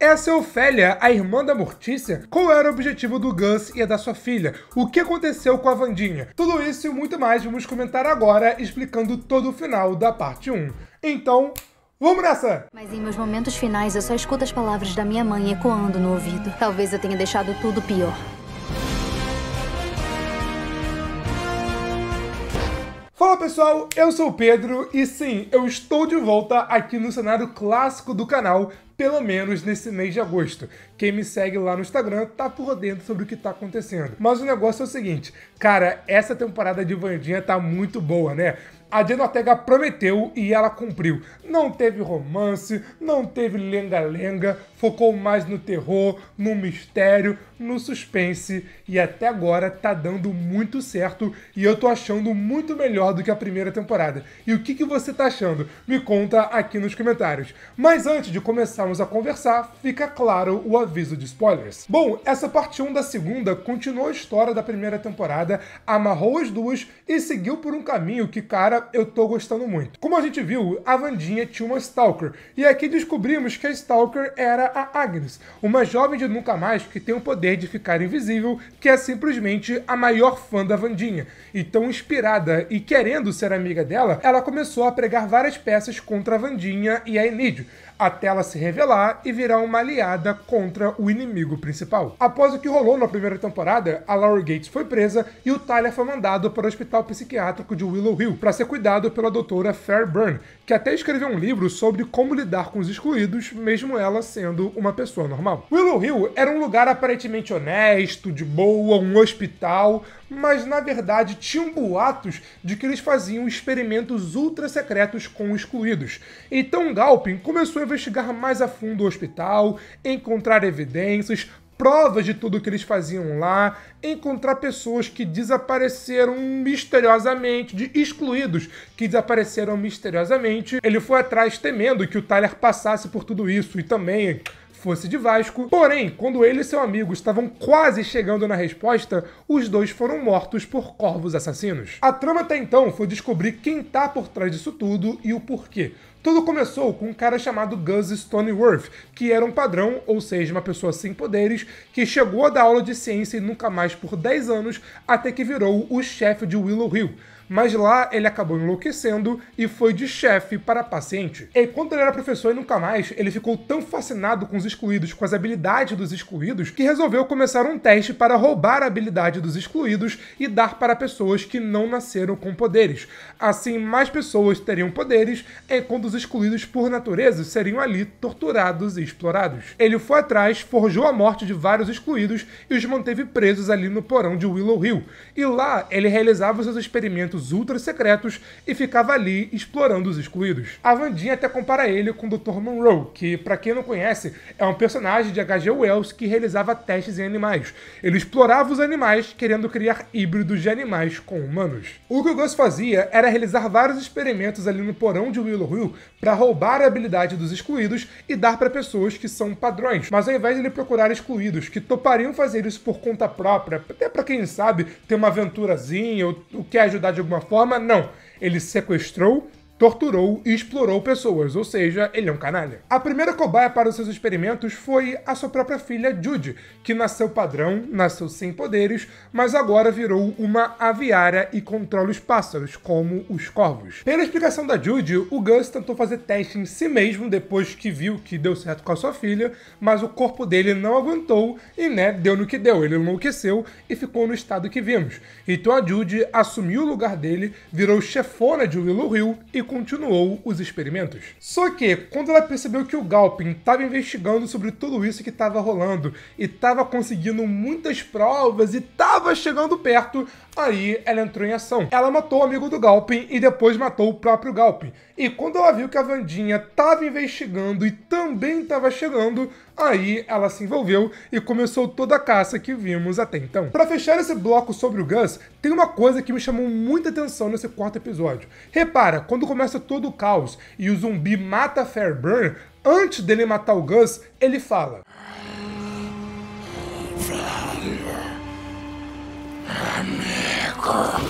Essa é Ofélia, a irmã da Mortícia. Qual era o objetivo do Gus e da sua filha? O que aconteceu com a Wandinha? Tudo isso e muito mais vamos comentar agora, explicando todo o final da parte 1. Então, vamos nessa! Mas em meus momentos finais eu só escuto as palavras da minha mãe ecoando no ouvido. Talvez eu tenha deixado tudo pior. Fala pessoal, eu sou o Pedro e sim, eu estou de volta aqui no cenário clássico do canal, pelo menos nesse mês de agosto. Quem me segue lá no Instagram tá por dentro sobre o que tá acontecendo. Mas o negócio é o seguinte, cara, essa temporada de Wandinha tá muito boa, né? A Jenna Ortega prometeu e ela cumpriu. Não teve romance, não teve lenga-lenga, focou mais no terror, no mistério, no suspense e até agora tá dando muito certo e eu tô achando muito melhor do que a primeira temporada. E o que você tá achando? Me conta aqui nos comentários. Mas antes de começarmos a conversar, fica claro o aviso de spoilers. Bom, essa parte 1 da segunda continuou a história da primeira temporada, amarrou as duas e seguiu por um caminho que, cara, eu tô gostando muito. Como a gente viu, a Wandinha tinha uma Stalker, e aqui descobrimos que a Stalker era a Agnes, uma jovem de Nunca Mais que tem o poder de ficar invisível, que é simplesmente a maior fã da Wandinha. E tão inspirada e querendo ser amiga dela, ela começou a pregar várias peças contra a Wandinha e a Enid, até ela se revelar e virar uma aliada contra o inimigo principal. Após o que rolou na primeira temporada, a Laura Gates foi presa e o Tyler foi mandado para o hospital psiquiátrico de Willow Hill para ser cuidado pela doutora Fairburn, que até escreveu um livro sobre como lidar com os excluídos, mesmo ela sendo uma pessoa normal. Willow Hill era um lugar aparentemente honesto, de boa, um hospital, mas na verdade tinham boatos de que eles faziam experimentos ultra secretos com excluídos. Então Galpin começou a investigar mais a fundo o hospital, encontrar evidências, provas de tudo que eles faziam lá, encontrar pessoas que desapareceram misteriosamente, de excluídos que desapareceram misteriosamente. Ele foi atrás temendo que o Tyler passasse por tudo isso e também fosse de Vasco. Porém, quando ele e seu amigo estavam quase chegando na resposta, os dois foram mortos por corvos assassinos. A trama até então foi descobrir quem tá por trás disso tudo e o porquê. Tudo começou com um cara chamado Gus Stoneworth, que era um padrão, ou seja, uma pessoa sem poderes, que chegou a dar aula de ciência e Nunca Mais por 10 anos, até que virou o chefe de Willow Hill. Mas lá ele acabou enlouquecendo e foi de chefe para paciente. Enquanto ele era professor e Nunca Mais, ele ficou tão fascinado com os excluídos, com as habilidades dos excluídos, que resolveu começar um teste para roubar a habilidade dos excluídos e dar para pessoas que não nasceram com poderes. Assim, mais pessoas teriam poderes, enquanto os excluídos por natureza seriam ali torturados e explorados. Ele foi atrás, forjou a morte de vários excluídos e os manteve presos ali no porão de Willow Hill. E lá ele realizava seus experimentos ultra secretos e ficava ali explorando os excluídos. A Wandinha até compara ele com o Dr. Monroe, que, pra quem não conhece, é um personagem de H.G. Wells que realizava testes em animais. Ele explorava os animais, querendo criar híbridos de animais com humanos. O que o Gus fazia era realizar vários experimentos ali no porão de Willow Hill para roubar a habilidade dos excluídos e dar para pessoas que são padrões. Mas ao invés de ele procurar excluídos que topariam fazer isso por conta própria, até para quem sabe ter uma aventurazinha ou quer ajudar de alguma forma, não. Ele sequestrou, torturou e explorou pessoas, ou seja, ele é um canalha. A primeira cobaia para os seus experimentos foi a sua própria filha Judy, que nasceu padrão, nasceu sem poderes, mas agora virou uma aviária e controla os pássaros, como os corvos. Pela explicação da Judy, o Gus tentou fazer teste em si mesmo depois que viu que deu certo com a sua filha, mas o corpo dele não aguentou e, deu no que deu. Ele enlouqueceu e ficou no estado que vimos. Então a Judy assumiu o lugar dele, virou chefona de Willow Hill e continuou os experimentos. Só que, quando ela percebeu que o Galpin estava investigando sobre tudo isso que estava rolando e estava conseguindo muitas provas e estava chegando perto, aí ela entrou em ação. Ela matou o amigo do Galpin e depois matou o próprio Galpin. E quando ela viu que a Wandinha estava investigando e também estava chegando, aí ela se envolveu e começou toda a caça que vimos até então. Para fechar esse bloco sobre o Gus, tem uma coisa que me chamou muita atenção nesse quarto episódio. Repara, quando começa todo o caos e o zumbi mata a Fairburn, antes dele matar o Gus, ele fala: "Velho amigo."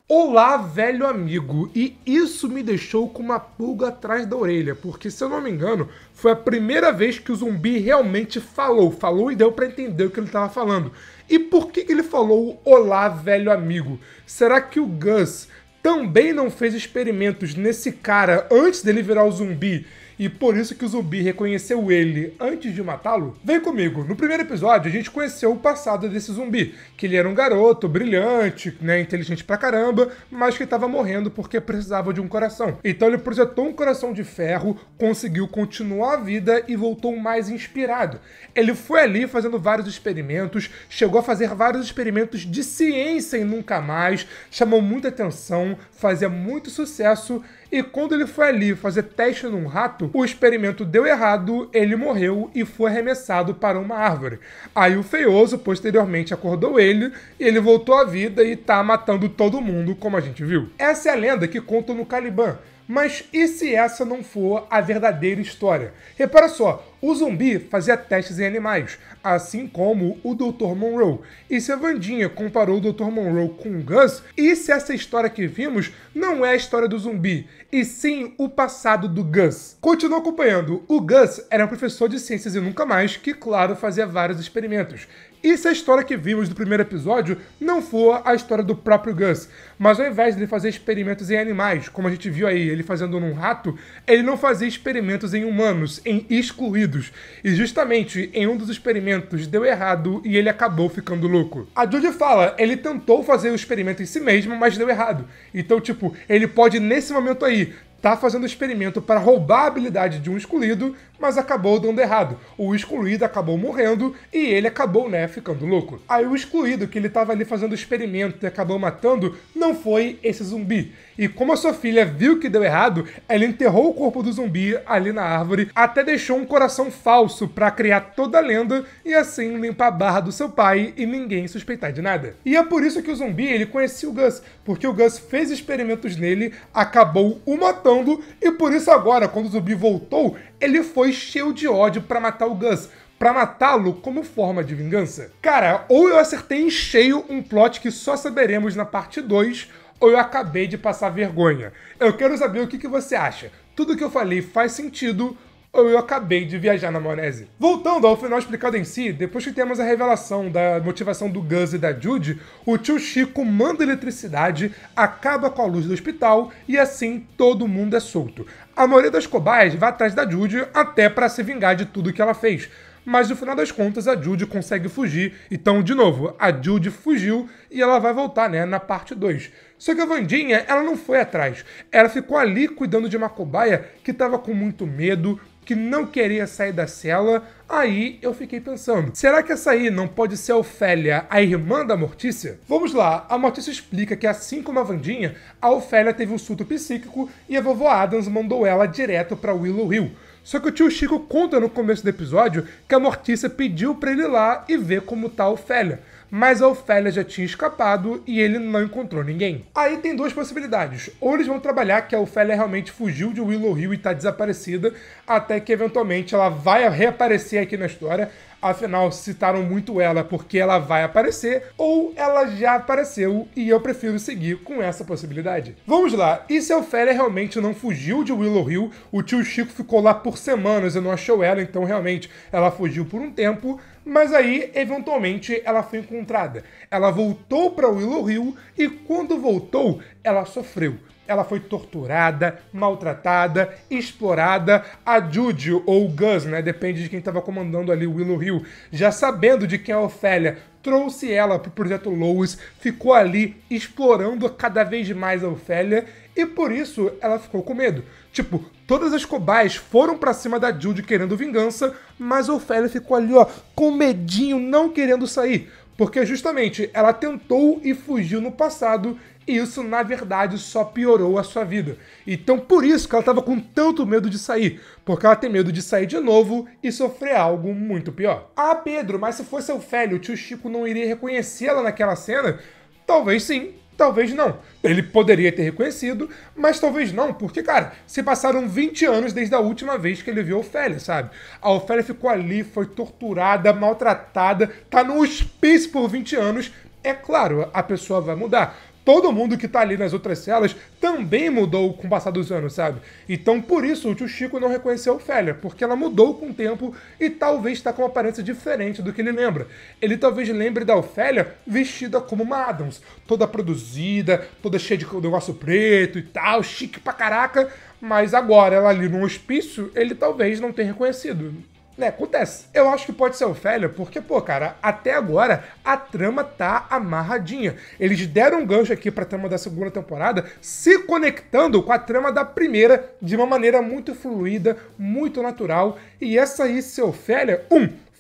Olá, velho amigo, e isso me deixou com uma pulga atrás da orelha, porque se eu não me engano, foi a primeira vez que o zumbi realmente falou e deu pra entender o que ele tava falando. E por que ele falou olá, velho amigo? Será que o Gus também não fez experimentos nesse cara antes dele virar o zumbi? E por isso que o zumbi reconheceu ele antes de matá-lo? Vem comigo, no primeiro episódio a gente conheceu o passado desse zumbi, que ele era um garoto brilhante, né, inteligente pra caramba, mas que estava morrendo porque precisava de um coração. Então ele projetou um coração de ferro, conseguiu continuar a vida e voltou mais inspirado. Ele foi ali fazendo vários experimentos, chegou a fazer vários experimentos de ciência em Nunca Mais, chamou muita atenção, fazia muito sucesso. E quando ele foi ali fazer teste num rato, o experimento deu errado, ele morreu e foi arremessado para uma árvore. Aí o feioso posteriormente acordou ele, e ele voltou à vida e tá matando todo mundo, como a gente viu. Essa é a lenda que contam no Caliban. Mas e se essa não for a verdadeira história? Repara só, o zumbi fazia testes em animais, assim como o Dr. Monroe. E se a Wandinha comparou o Dr. Monroe com o Gus, e se essa história que vimos não é a história do zumbi, e sim o passado do Gus? Continua acompanhando. O Gus era um professor de ciências e Nunca Mais, que claro fazia vários experimentos. E se a história que vimos do primeiro episódio não for a história do próprio Gus, mas ao invés de ele fazer experimentos em animais, como a gente viu aí, ele fazendo num rato, ele não fazia experimentos em humanos, em excluídos. E justamente em um dos experimentos deu errado e ele acabou ficando louco. A Judy fala, ele tentou fazer o experimento em si mesmo, mas deu errado. Então, tipo, ele pode nesse momento aí tá fazendo experimento para roubar a habilidade de um excluído, mas acabou dando errado. O excluído acabou morrendo e ele acabou, né, ficando louco. Aí o excluído, que ele tava ali fazendo experimento e acabou matando, não foi esse zumbi. E como a sua filha viu que deu errado, ela enterrou o corpo do zumbi ali na árvore, até deixou um coração falso para criar toda a lenda e assim limpar a barra do seu pai e ninguém suspeitar de nada. E é por isso que o zumbi, ele conhecia o Gus, porque o Gus fez experimentos nele, acabou o matando e por isso agora, quando o zumbi voltou, ele foi cheio de ódio pra matar o Gus, pra matá-lo como forma de vingança. Cara, ou eu acertei em cheio um plot que só saberemos na parte 2, ou eu acabei de passar vergonha. Eu quero saber o que você acha. Tudo que eu falei faz sentido, ou eu acabei de viajar na maionese? Voltando ao final explicado em si, depois que temos a revelação da motivação do Gus e da Judy, o tio Chico manda eletricidade, acaba com a luz do hospital e assim todo mundo é solto. A maioria das cobaias vai atrás da Judy até para se vingar de tudo que ela fez. Mas no final das contas a Judy consegue fugir. Então, de novo, a Judy fugiu e ela vai voltar, né, na parte 2. Só que a Wandinha, ela não foi atrás. Ela ficou ali cuidando de uma cobaia que tava com muito medo, que não queria sair da cela. Aí eu fiquei pensando, será que essa aí não pode ser a Ofélia, a irmã da Mortícia? Vamos lá, a Mortícia explica que assim como a Wandinha, a Ofélia teve um surto psíquico e a vovó Addams mandou ela direto pra Willow Hill. Só que o tio Chico conta no começo do episódio que a Mortícia pediu pra ele ir lá e ver como tá a Ofélia. Mas a Ofélia já tinha escapado e ele não encontrou ninguém. Aí tem duas possibilidades. Ou eles vão trabalhar que a Ofélia realmente fugiu de Willow Hill e tá desaparecida, até que eventualmente ela vai reaparecer aqui na história. Afinal, citaram muito ela porque ela vai aparecer, ou ela já apareceu e eu prefiro seguir com essa possibilidade. Vamos lá, e se a Ofélia realmente não fugiu de Willow Hill, o tio Chico ficou lá por semanas e não achou ela, então realmente ela fugiu por um tempo, mas aí, eventualmente, ela foi encontrada. Ela voltou para Willow Hill e quando voltou, ela sofreu. Ela foi torturada, maltratada, explorada. A Judy, ou o Gus, né? Depende de quem estava comandando ali o Willow Hill. Já sabendo de quem é a Ofélia, trouxe ela pro Projeto Lois, ficou ali explorando cada vez mais a Ofélia e por isso ela ficou com medo. Tipo, todas as cobaias foram pra cima da Judy querendo vingança, mas a Ofélia ficou ali, ó, com medinho, não querendo sair. Porque justamente ela tentou e fugiu no passado e isso, na verdade, só piorou a sua vida. Então, por isso que ela estava com tanto medo de sair. Porque ela tem medo de sair de novo e sofrer algo muito pior. Ah, Pedro, mas se fosse a Ofélia, o tio Chico não iria reconhecê-la naquela cena? Talvez sim, talvez não. Ele poderia ter reconhecido, mas talvez não. Porque, cara, se passaram 20 anos desde a última vez que ele viu a Ofélia, sabe? A Ofélia ficou ali, foi torturada, maltratada, tá no hospício por 20 anos. É claro, a pessoa vai mudar. todo mundo que tá ali nas outras celas também mudou com o passar dos anos, sabe? Então, por isso, o tio Chico não reconheceu a Ofélia, porque ela mudou com o tempo e talvez está com uma aparência diferente do que ele lembra. Ele talvez lembre da Ofélia vestida como uma Addams, toda produzida, toda cheia de negócio preto e tal, chique pra caraca, mas agora ela ali no hospício, ele talvez não tenha reconhecido. Né, acontece. Eu acho que pode ser a Ofélia, porque, pô, cara, até agora a trama tá amarradinha. Eles deram um gancho aqui pra trama da segunda temporada, se conectando com a trama da primeira de uma maneira muito fluida, muito natural. E essa aí, ser Ofélia,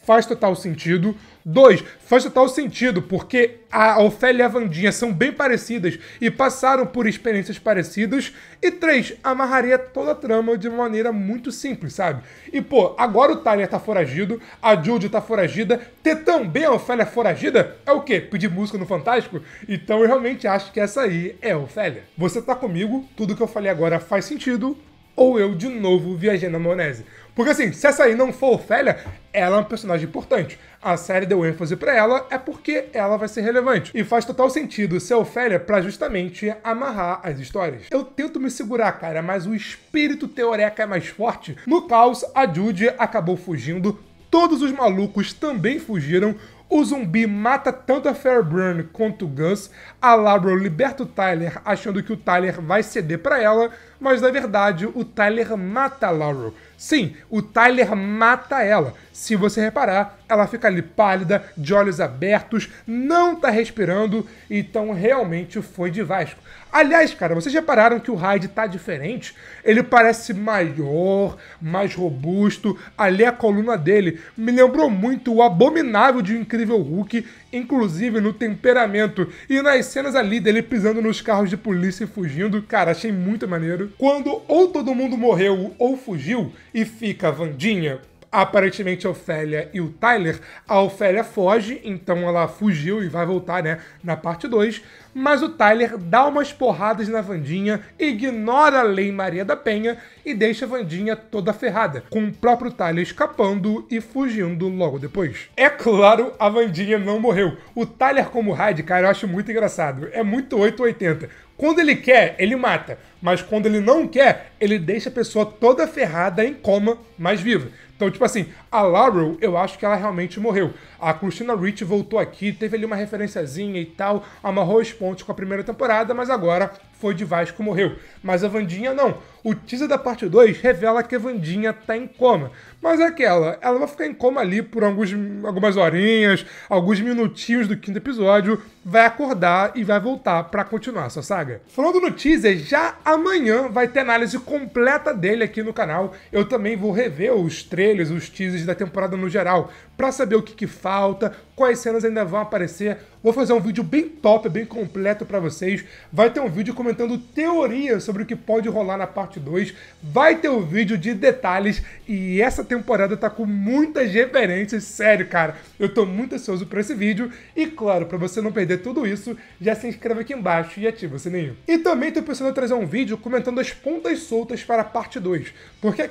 faz total sentido. 2, faz total sentido, porque a Ofélia e a Wandinha são bem parecidas e passaram por experiências parecidas. E 3, amarraria toda a trama de uma maneira muito simples, sabe? E, pô, agora o Tyler tá foragido, a Judy tá foragida, ter também a Ofélia foragida é o quê? Pedir música no Fantástico? Então eu realmente acho que essa aí é a Ofélia. Você tá comigo? Tudo que eu falei agora faz sentido? Ou eu, de novo, viajei na maionese? Porque assim, se essa aí não for Ofélia, ela é um personagem importante. A série deu ênfase pra ela, é porque ela vai ser relevante. E faz total sentido ser Ofélia pra justamente amarrar as histórias. Eu tento me segurar, cara, mas o espírito teoreca é mais forte. No caos, a Judy acabou fugindo, todos os malucos também fugiram, o zumbi mata tanto a Fairburn quanto o Gus, a Laurel liberta o Tyler achando que o Tyler vai ceder pra ela, mas na verdade o Tyler mata a Laurel. Sim, o Tyler mata ela. Se você reparar, ela fica ali pálida, de olhos abertos, não tá respirando, então realmente foi de Vasco. Aliás, cara, vocês repararam que o Hyde tá diferente? Ele parece maior, mais robusto, ali a coluna dele me lembrou muito o Abominável de Incrível Hulk, inclusive no temperamento e nas cenas ali dele pisando nos carros de polícia e fugindo. Cara, achei muito maneiro. Quando ou todo mundo morreu ou fugiu e fica a Wandinha, aparentemente a Ofélia e o Tyler, a Ofélia foge, então ela fugiu e vai voltar, né, na parte 2, mas o Tyler dá umas porradas na Wandinha, ignora a Lei Maria da Penha e deixa a Wandinha toda ferrada, com o próprio Tyler escapando e fugindo logo depois. É claro, a Wandinha não morreu. O Tyler como Hyde, cara, eu acho muito engraçado. É muito 880. Quando ele quer, ele mata. Mas quando ele não quer, ele deixa a pessoa toda ferrada, em coma, mas viva. Então, tipo assim, a Laurel, eu acho que ela realmente morreu. A Christina Ricci voltou aqui, teve ali uma referenciazinha e tal, amarrou os pontos com a primeira temporada, mas agora foi de Vasco, morreu. Mas a Wandinha não. O teaser da parte 2 revela que a Wandinha tá em coma. Mas é aquela, ela vai ficar em coma ali por algumas horinhas, alguns minutinhos do 5º episódio, vai acordar e vai voltar pra continuar sua saga. Falando no teaser, já amanhã vai ter análise completa dele aqui no canal. Eu também vou rever os trailers, os teasers da temporada no geral, pra saber o que falta, quais cenas ainda vão aparecer. Vou fazer um vídeo bem top, bem completo pra vocês. Vai ter um vídeo comentando teorias sobre o que pode rolar na parte 2. Vai ter um vídeo de detalhes. E essa temporada tá com muitas referências. Sério, cara. Eu tô muito ansioso pra esse vídeo. E claro, pra você não perder tudo isso, já se inscreve aqui embaixo e ativa o sininho. E também tô pensando em trazer um vídeo comentando as pontas soltas para a parte 2. Porque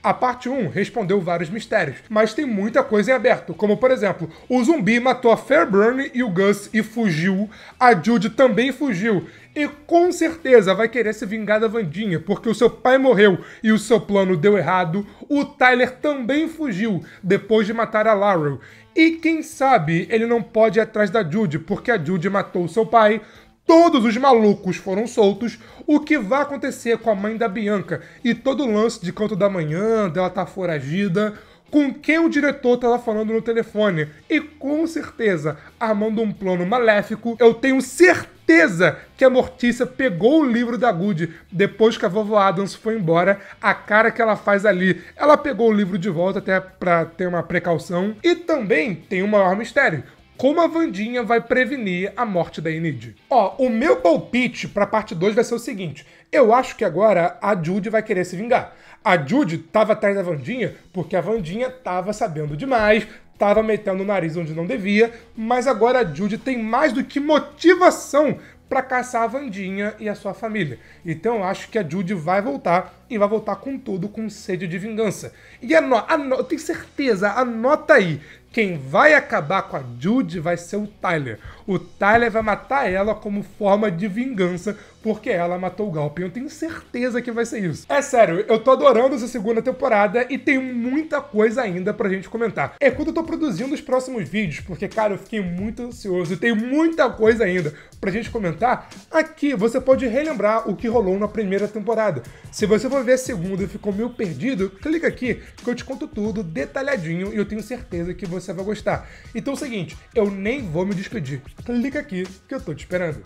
a parte 1 respondeu vários mistérios. Mas tem muita coisa em aberto. Como, por exemplo, o zumbi matou a Fairburn e o Gus e fugiu. A Judy também fugiu. E com certeza vai querer se vingar da Wandinha, porque o seu pai morreu e o seu plano deu errado. O Tyler também fugiu depois de matar a Laurel. E quem sabe ele não pode ir atrás da Judy, porque a Judy matou o seu pai. Todos os malucos foram soltos. O que vai acontecer com a mãe da Bianca e todo o lance de Canto da Manhã, dela tá foragida, com quem o diretor estava falando no telefone e com certeza armando um plano maléfico. Eu tenho certeza que a Mortícia pegou o livro da Good depois que a vovó Addams foi embora. A cara que ela faz ali, ela pegou o livro de volta até pra ter uma precaução. E também tem um maior mistério: como a Wandinha vai prevenir a morte da Enid? Ó, o meu palpite pra parte 2 vai ser o seguinte: eu acho que agora a Judy vai querer se vingar. A Judy tava atrás da Wandinha porque a Wandinha tava sabendo demais, tava metendo o nariz onde não devia, mas agora a Judy tem mais do que motivação pra caçar a Wandinha e a sua família. Então eu acho que a Judy vai voltar e vai voltar com tudo, com sede de vingança. E eu tenho certeza, anota aí, quem vai acabar com a Judy vai ser o Tyler. O Tyler vai matar ela como forma de vingança, porque ela matou o Galpin. Eu tenho certeza que vai ser isso. É sério, eu tô adorando essa segunda temporada e tem muita coisa ainda pra gente comentar. É quando eu tô produzindo os próximos vídeos, porque, cara, eu fiquei muito ansioso e tem muita coisa ainda pra gente comentar. Aqui você pode relembrar o que rolou na primeira temporada. Se você for ver a segunda e ficou meio perdido, clica aqui que eu te conto tudo detalhadinho e eu tenho certeza que você vai gostar. Então é o seguinte, eu nem vou me despedir. Clica aqui que eu tô te esperando.